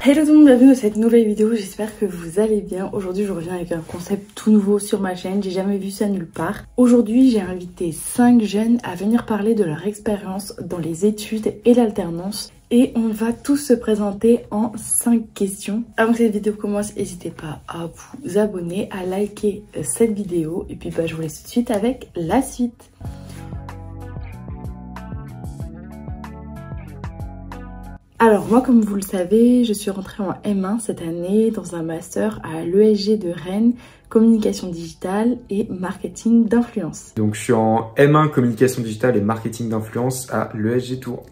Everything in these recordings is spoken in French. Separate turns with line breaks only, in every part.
Hello tout le monde, bienvenue dans cette nouvelle vidéo, j'espère que vous allez bien. Aujourd'hui je reviens avec un concept tout nouveau sur ma chaîne, j'ai jamais vu ça nulle part. Aujourd'hui j'ai invité 5 jeunes à venir parler de leur expérience dans les études et l'alternance. Et on va tous se présenter en 5 questions. Avant que cette vidéo commence, n'hésitez pas à vous abonner, à liker cette vidéo. Et puis je vous laisse tout de suite avec la suite. Alors moi, comme vous le savez, je suis rentrée en M1 cette année dans un master à l'ESG de Rennes, communication digitale et marketing d'influence.
Donc je suis en M1 communication digitale et marketing d'influence à l'ESG Tours.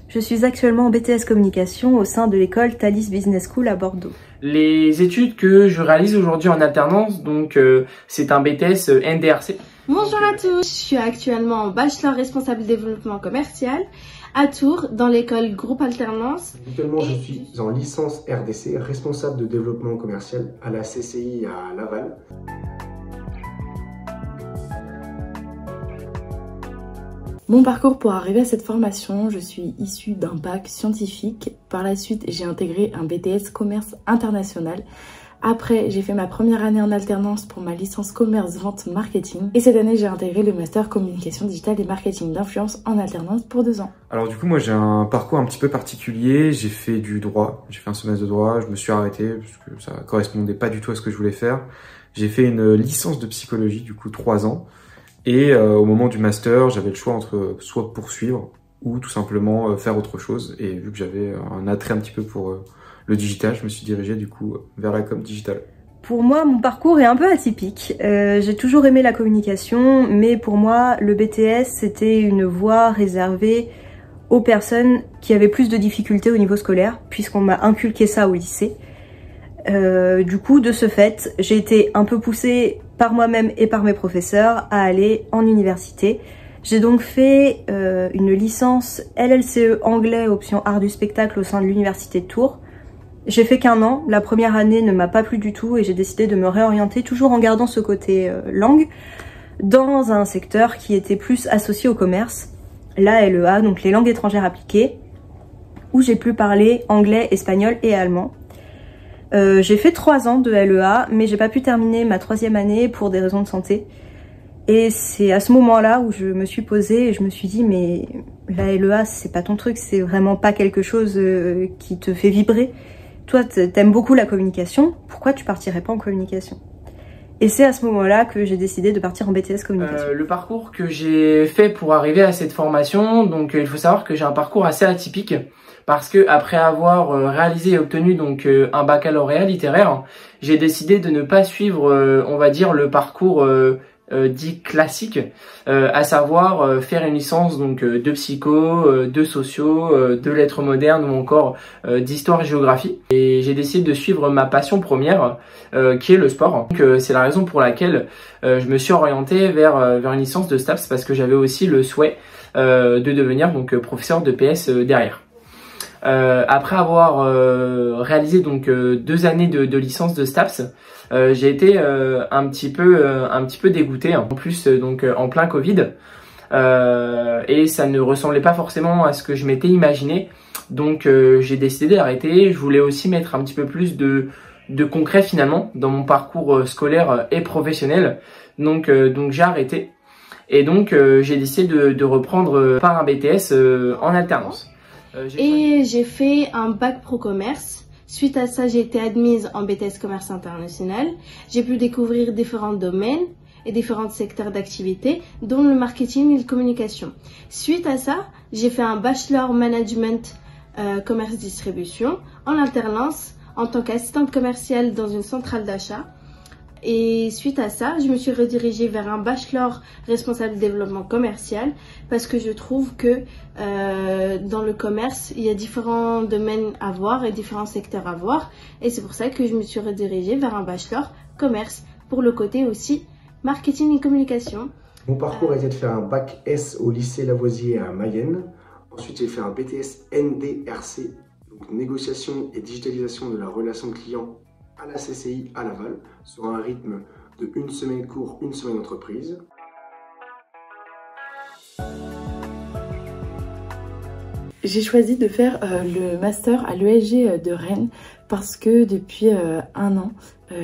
Je suis actuellement en BTS communication au sein de l'école Thalys Business School à Bordeaux.
Les études que je réalise aujourd'hui en alternance, donc c'est un BTS NDRC.
Bonjour à tous, je suis actuellement en bachelor responsable développement commercial à Tours dans l'école groupe alternance.
Actuellement, je suis en licence RDC, responsable de développement commercial à la CCI à Laval.
Mon parcours pour arriver à cette formation, je suis issue d'un bac scientifique. Par la suite, j'ai intégré un BTS commerce international. Après, j'ai fait ma première année en alternance pour ma licence commerce vente marketing. Et cette année, j'ai intégré le master communication digitale et marketing d'influence en alternance pour 2 ans.
Alors du coup, moi j'ai un parcours un petit peu particulier. J'ai fait du droit, j'ai fait un semestre de droit, je me suis arrêté parce que ça correspondait pas du tout à ce que je voulais faire. J'ai fait une licence de psychologie, du coup 3 ans. Et au moment du master, j'avais le choix entre soit poursuivre ou tout simplement faire autre chose. Et vu que j'avais un attrait un petit peu pour le digital, je me suis dirigé du coup vers la com digitale.
Pour moi, mon parcours est un peu atypique. J'ai toujours aimé la communication, mais pour moi, le BTS, c'était une voie réservée aux personnes qui avaient plus de difficultés au niveau scolaire, puisqu'on m'a inculqué ça au lycée. Du coup, de ce fait, j'ai été un peu poussée par moi-même et par mes professeurs à aller en université. J'ai donc fait une licence LLCE anglais option art du spectacle au sein de l'université de Tours. J'ai fait qu'1 an, la première année ne m'a pas plu du tout et j'ai décidé de me réorienter, toujours en gardant ce côté langue, dans un secteur qui était plus associé au commerce, la LEA, donc les langues étrangères appliquées, où j'ai pu parler anglais, espagnol et allemand. J'ai fait 3 ans de LEA, mais j'ai pas pu terminer ma 3e année pour des raisons de santé. Et c'est à ce moment-là où je me suis posée et je me suis dit, mais la LEA, c'est pas ton truc, c'est vraiment pas quelque chose qui te fait vibrer. Toi, t'aimes beaucoup la communication, pourquoi tu partirais pas en communication? Et c'est à ce moment-là que j'ai décidé de partir en BTS communication.
Le parcours que j'ai fait pour arriver à cette formation, donc il faut savoir que j'ai un parcours assez atypique parce que après avoir réalisé et obtenu donc un baccalauréat littéraire, j'ai décidé de ne pas suivre, on va dire, le parcours dit classique, à savoir faire une licence donc de psycho, de sociaux, de lettres modernes ou encore d'histoire et géographie. Et j'ai décidé de suivre ma passion première qui est le sport. Donc c'est la raison pour laquelle je me suis orienté vers une licence de STAPS parce que j'avais aussi le souhait de devenir donc professeur de PS derrière. Après avoir réalisé donc 2 années de licence de STAPS, j'ai été un petit peu dégoûté, en plus donc en plein Covid, et ça ne ressemblait pas forcément à ce que je m'étais imaginé. Donc j'ai décidé d'arrêter. Je voulais aussi mettre un petit peu plus de concret finalement dans mon parcours scolaire et professionnel. Donc j'ai arrêté et donc j'ai décidé de reprendre par un BTS en alternance.
Et j'ai fait un bac pro commerce. Suite à ça, j'ai été admise en BTS commerce international. J'ai pu découvrir différents domaines et différents secteurs d'activité, dont le marketing et la communication. Suite à ça, j'ai fait un bachelor management commerce distribution en alternance en tant qu'assistante commerciale dans une centrale d'achat. Et suite à ça, je me suis redirigée vers un bachelor responsable développement commercial parce que je trouve que dans le commerce, il y a différents domaines à voir et différents secteurs à voir. Et c'est pour ça que je me suis redirigée vers un bachelor commerce pour le côté aussi marketing et communication.
Mon parcours a été de faire un bac S au lycée Lavoisier à Mayenne. Ensuite, j'ai fait un BTS NDRC, donc négociation et digitalisation de la relation client à la CCI à Laval, sur un rythme de 1 semaine cours, 1 semaine entreprise.
J'ai choisi de faire le master à l'ESG de Rennes parce que depuis un an,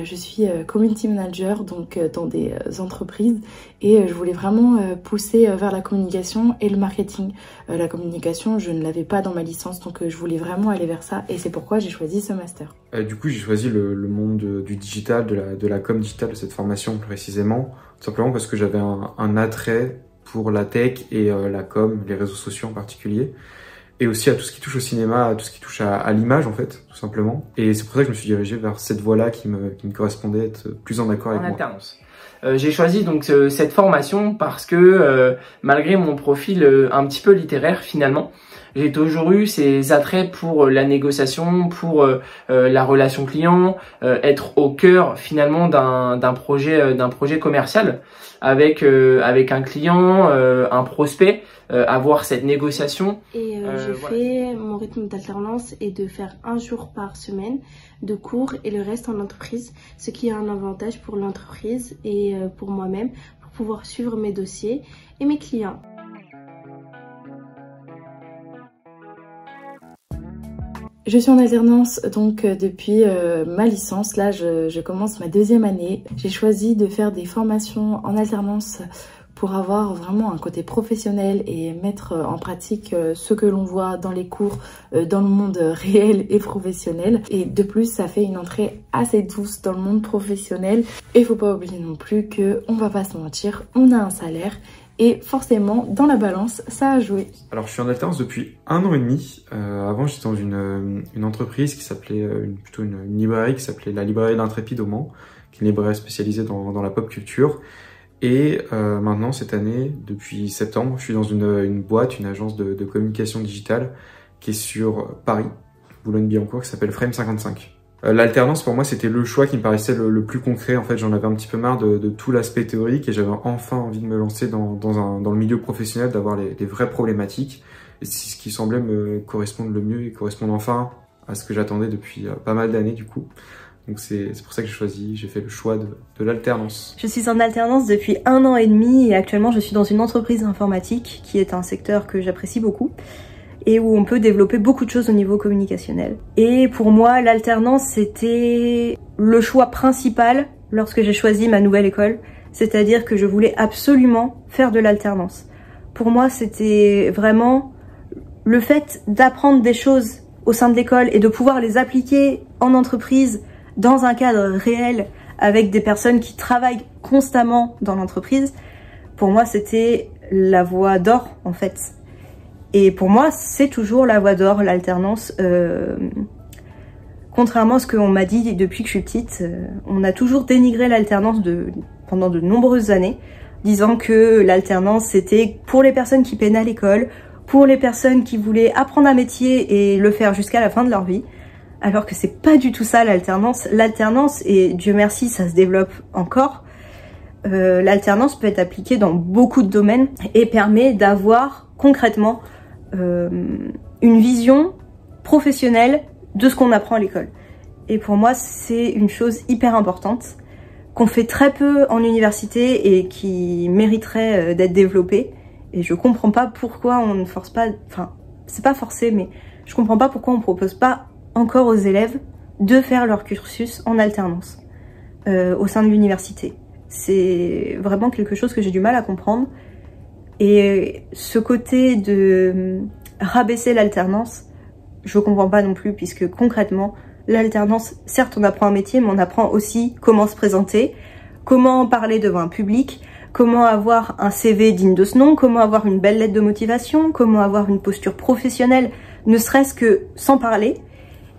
je suis community manager donc dans des entreprises et je voulais vraiment pousser vers la communication et le marketing. La communication, je ne l'avais pas dans ma licence donc je voulais vraiment aller vers ça et c'est pourquoi j'ai choisi ce master.
Du coup, j'ai choisi le monde du digital, de la com digital, de cette formation précisément, tout simplement parce que j'avais un attrait pour la tech et la com, les réseaux sociaux en particulier. Et aussi à tout ce qui touche au cinéma, à tout ce qui touche à l'image en fait, tout simplement. Et c'est pour ça que je me suis dirigé vers cette voie-là qui me correspondait, être plus en accord avec moi.
Alternance. J'ai choisi donc cette formation parce que malgré mon profil un petit peu littéraire finalement, j'ai toujours eu ces attraits pour la négociation, pour la relation client, être au cœur finalement d'un projet commercial avec un client, un prospect, avoir cette négociation.
Et j'ai fait mon rythme d'alternance est de faire 1 jour par semaine de cours et le reste en entreprise, ce qui est un avantage pour l'entreprise et pour moi-même pour pouvoir suivre mes dossiers et mes clients.
Je suis en alternance donc depuis ma licence, là je commence ma 2e année. J'ai choisi de faire des formations en alternance pour avoir vraiment un côté professionnel et mettre en pratique ce que l'on voit dans les cours, dans le monde réel et professionnel. Et de plus, ça fait une entrée assez douce dans le monde professionnel. Et faut pas oublier non plus que, on va pas se mentir, on a un salaire. Et forcément, dans la balance, ça a joué.
Alors, je suis en alternance depuis 1 an et demi. Avant, j'étais dans une entreprise qui s'appelait, plutôt une librairie qui s'appelait la librairie d'Intrépide au Mans, qui est une librairie spécialisée dans la pop culture. Et maintenant, cette année, depuis septembre, je suis dans une boîte, une agence de communication digitale qui est sur Paris, Boulogne-Billancourt, qui s'appelle Frame 55. L'alternance, pour moi, c'était le choix qui me paraissait le plus concret. En fait, j'en avais un petit peu marre de tout l'aspect théorique et j'avais enfin envie de me lancer dans le milieu professionnel, d'avoir les vraies problématiques. Et c'est ce qui semblait me correspondre le mieux et correspondre enfin à ce que j'attendais depuis pas mal d'années, du coup. Donc c'est pour ça que j'ai fait le choix de l'alternance.
Je suis en alternance depuis 1 an et demi et actuellement je suis dans une entreprise informatique qui est un secteur que j'apprécie beaucoup et où on peut développer beaucoup de choses au niveau communicationnel. Et pour moi, l'alternance, c'était le choix principal lorsque j'ai choisi ma nouvelle école, c'est-à-dire que je voulais absolument faire de l'alternance. Pour moi, c'était vraiment le fait d'apprendre des choses au sein de l'école et de pouvoir les appliquer en entreprise dans un cadre réel avec des personnes qui travaillent constamment dans l'entreprise. Pour moi, c'était la voie d'or en fait. Et pour moi, c'est toujours la voie d'or, l'alternance. Contrairement à ce qu'on m'a dit depuis que je suis petite, on a toujours dénigré l'alternance pendant de nombreuses années, disant que l'alternance, c'était pour les personnes qui peinaient à l'école, pour les personnes qui voulaient apprendre un métier et le faire jusqu'à la fin de leur vie. Alors que c'est pas du tout ça l'alternance. L'alternance, et Dieu merci, ça se développe encore, l'alternance peut être appliquée dans beaucoup de domaines et permet d'avoir concrètement une vision professionnelle de ce qu'on apprend à l'école. Et pour moi, c'est une chose hyper importante qu'on fait très peu en université et qui mériterait d'être développée. Et je comprends pas pourquoi on ne force pas, enfin, c'est pas forcé, mais je comprends pas pourquoi on propose pas encore aux élèves de faire leur cursus en alternance au sein de l'université. C'est vraiment quelque chose que j'ai du mal à comprendre. Et ce côté de rabaisser l'alternance, je comprends pas non plus, puisque concrètement, l'alternance, certes on apprend un métier, mais on apprend aussi comment se présenter, comment parler devant un public, comment avoir un CV digne de ce nom, comment avoir une belle lettre de motivation, comment avoir une posture professionnelle, ne serait-ce que sans parler,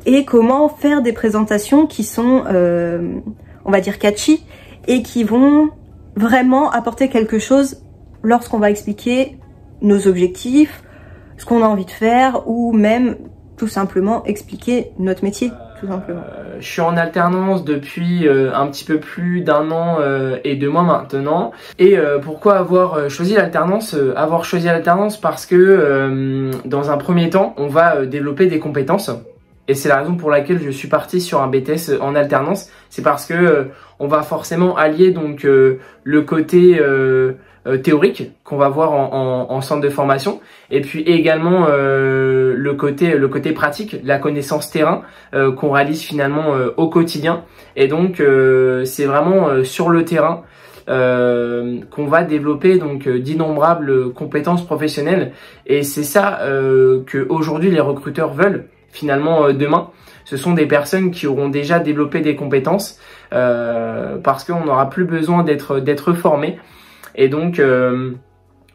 et comment faire des présentations qui sont, on va dire, catchy, et qui vont vraiment apporter quelque chose lorsqu'on va expliquer nos objectifs, ce qu'on a envie de faire, ou même tout simplement expliquer notre métier, tout simplement.
Je suis en alternance depuis un petit peu plus d'1 an et 2 mois maintenant. Et pourquoi avoir choisi l'alternance? Avoir choisi l'alternance parce que dans un premier temps, on va développer des compétences Et c'est la raison pour laquelle je suis parti sur un BTS en alternance. C'est parce que on va forcément allier donc le côté théorique qu'on va voir en centre de formation, et puis également le côté pratique, la connaissance terrain qu'on réalise finalement au quotidien. Et donc c'est vraiment sur le terrain qu'on va développer donc d'innombrables compétences professionnelles. Et c'est ça que aujourd'hui les recruteurs veulent finalement demain. Ce sont des personnes qui auront déjà développé des compétences parce qu'on n'aura plus besoin d'être formé. Et donc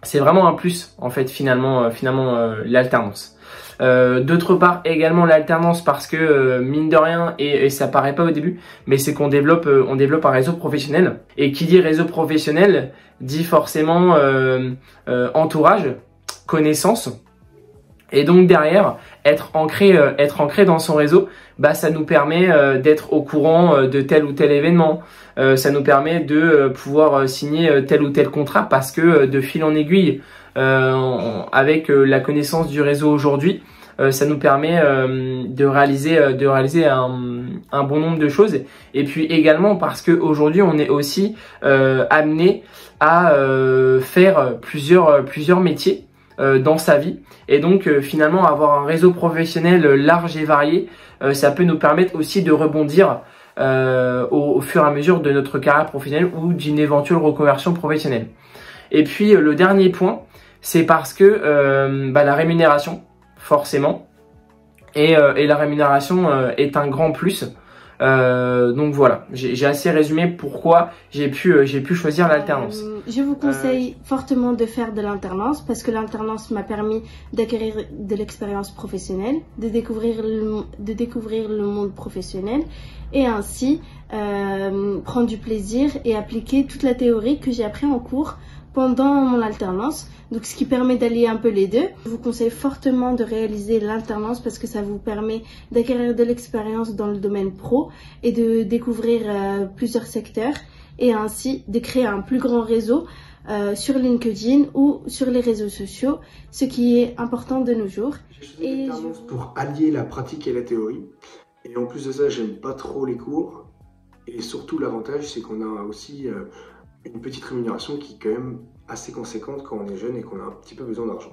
c'est vraiment un plus en fait finalement l'alternance. D'autre part également l'alternance parce que mine de rien et ça paraît pas au début, mais c'est qu'on développe un réseau professionnel, et qui dit réseau professionnel dit forcément entourage, connaissance. Et donc derrière, être ancré dans son réseau, bah ça nous permet d'être au courant de tel ou tel événement. Ça nous permet de pouvoir signer tel ou tel contrat parce que de fil en aiguille, avec la connaissance du réseau aujourd'hui, ça nous permet de réaliser un bon nombre de choses. Et puis également parce que aujourd'hui on est aussi amené à faire plusieurs métiers dans sa vie, et donc finalement avoir un réseau professionnel large et varié, ça peut nous permettre aussi de rebondir au fur et à mesure de notre carrière professionnelle ou d'une éventuelle reconversion professionnelle. Et puis le dernier point, c'est parce que la rémunération, forcément, et la rémunération est un grand plus. Donc voilà, j'ai assez résumé pourquoi j'ai pu choisir l'alternance.
Je vous conseille fortement de faire de l'alternance parce que l'alternance m'a permis d'acquérir de l'expérience professionnelle, de découvrir le monde professionnel, et ainsi prendre du plaisir et appliquer toute la théorie que j'ai appris en cours pendant mon alternance, donc ce qui permet d'allier un peu les deux. Je vous conseille fortement de réaliser l'alternance parce que ça vous permet d'acquérir de l'expérience dans le domaine pro et de découvrir plusieurs secteurs, et ainsi de créer un plus grand réseau sur LinkedIn ou sur les réseaux sociaux, ce qui est important de nos jours.
J'ai choisi l'alternance pour allier la pratique et la théorie, et en plus de ça j'aime pas trop les cours, et surtout l'avantage c'est qu'on a aussi une petite rémunération qui est quand même assez conséquente quand on est jeune et qu'on a un petit peu besoin d'argent.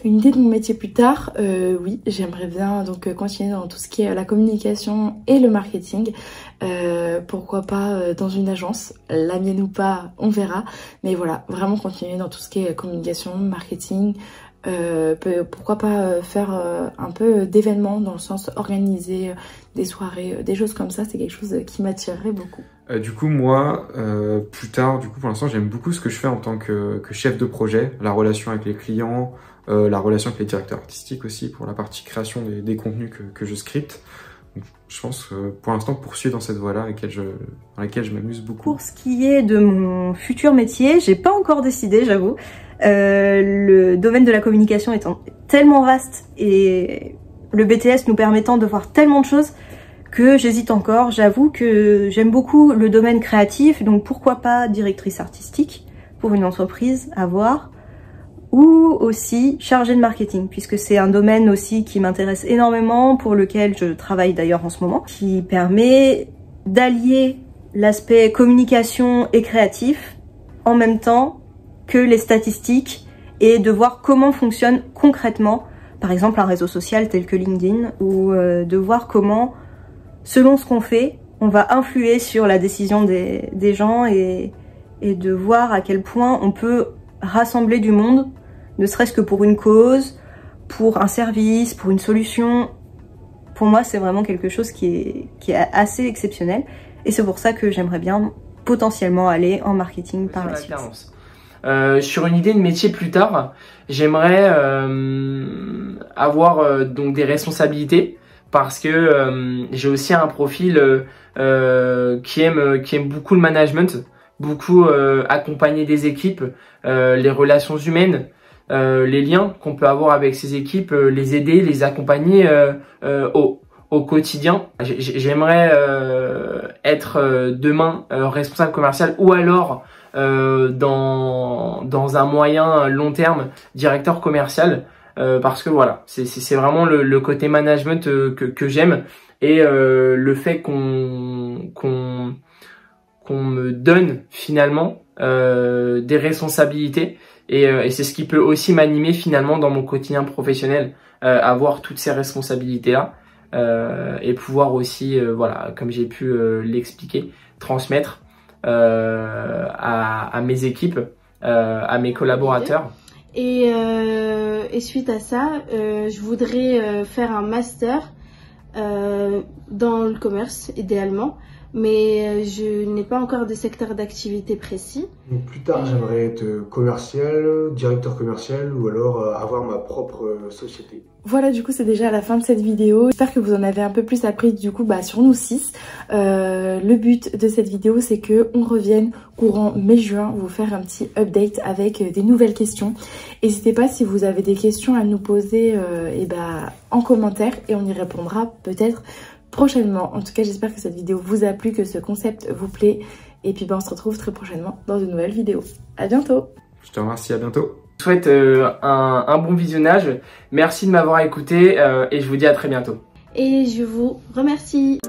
Une idée de mon métier plus tard, oui, j'aimerais bien donc continuer dans tout ce qui est la communication et le marketing. Pourquoi pas dans une agence, la mienne ou pas, on verra. Mais voilà, vraiment continuer dans tout ce qui est communication, marketing. Pourquoi pas faire un peu d'événements, dans le sens organiser des soirées, des choses comme ça, c'est quelque chose qui m'attirerait beaucoup.
Du coup moi, plus tard, du coup pour l'instant j'aime beaucoup ce que je fais en tant que chef de projet, la relation avec les clients, la relation avec les directeurs artistiques aussi pour la partie création des contenus que je scripte. Donc, je pense pour l'instant poursuivre dans cette voie-là dans laquelle je m'amuse beaucoup.
Pour ce qui est de mon futur métier, j'ai pas encore décidé, j'avoue. Le domaine de la communication étant tellement vaste et le BTS nous permettant de voir tellement de choses que j'hésite encore. J'avoue que j'aime beaucoup le domaine créatif, donc pourquoi pas directrice artistique pour une entreprise à voir, ou aussi chargée de marketing, puisque c'est un domaine aussi qui m'intéresse énormément, pour lequel je travaille d'ailleurs en ce moment, qui permet d'allier l'aspect communication et créatif en même temps que les statistiques, et de voir comment fonctionne concrètement par exemple un réseau social tel que LinkedIn, ou de voir comment, selon ce qu'on fait, on va influer sur la décision des gens, et de voir à quel point on peut rassembler du monde, ne serait-ce que pour une cause, pour un service, pour une solution. Pour moi, c'est vraiment quelque chose qui est assez exceptionnel, et c'est pour ça que j'aimerais bien potentiellement aller en marketing par la suite.
Sur une idée de métier plus tard, j'aimerais avoir donc des responsabilités, parce que j'ai aussi un profil qui aime beaucoup le management, beaucoup accompagner des équipes, les relations humaines, les liens qu'on peut avoir avec ces équipes, les aider, les accompagner au quotidien. J'aimerais être demain responsable commercial, ou alors dans un moyen long terme directeur commercial, parce que voilà, c'est vraiment le côté management que j'aime, et le fait qu'on me donne finalement des responsabilités, et c'est ce qui peut aussi m'animer finalement dans mon quotidien professionnel, avoir toutes ces responsabilités là, et pouvoir aussi voilà, comme j'ai pu l'expliquer, transmettre à mes équipes, à mes collaborateurs.
Et suite à ça, je voudrais faire un master dans le commerce idéalement, mais je n'ai pas encore de secteur d'activité précis.
Donc plus tard, j'aimerais être commercial, directeur commercial, ou alors avoir ma propre société.
Voilà, du coup c'est déjà la fin de cette vidéo. J'espère que vous en avez un peu plus appris du coup sur nous 6. Le but de cette vidéo, c'est que on revienne courant mai-juin vous faire un petit update avec des nouvelles questions. N'hésitez pas si vous avez des questions à nous poser en commentaire, et on y répondra peut-être prochainement. En tout cas, j'espère que cette vidéo vous a plu, que ce concept vous plaît, et puis on se retrouve très prochainement dans de nouvelles vidéos. À bientôt.
Je te remercie, à bientôt.
Je souhaite un bon visionnage. Merci de m'avoir écouté, et je vous dis à très bientôt.
Et je vous remercie.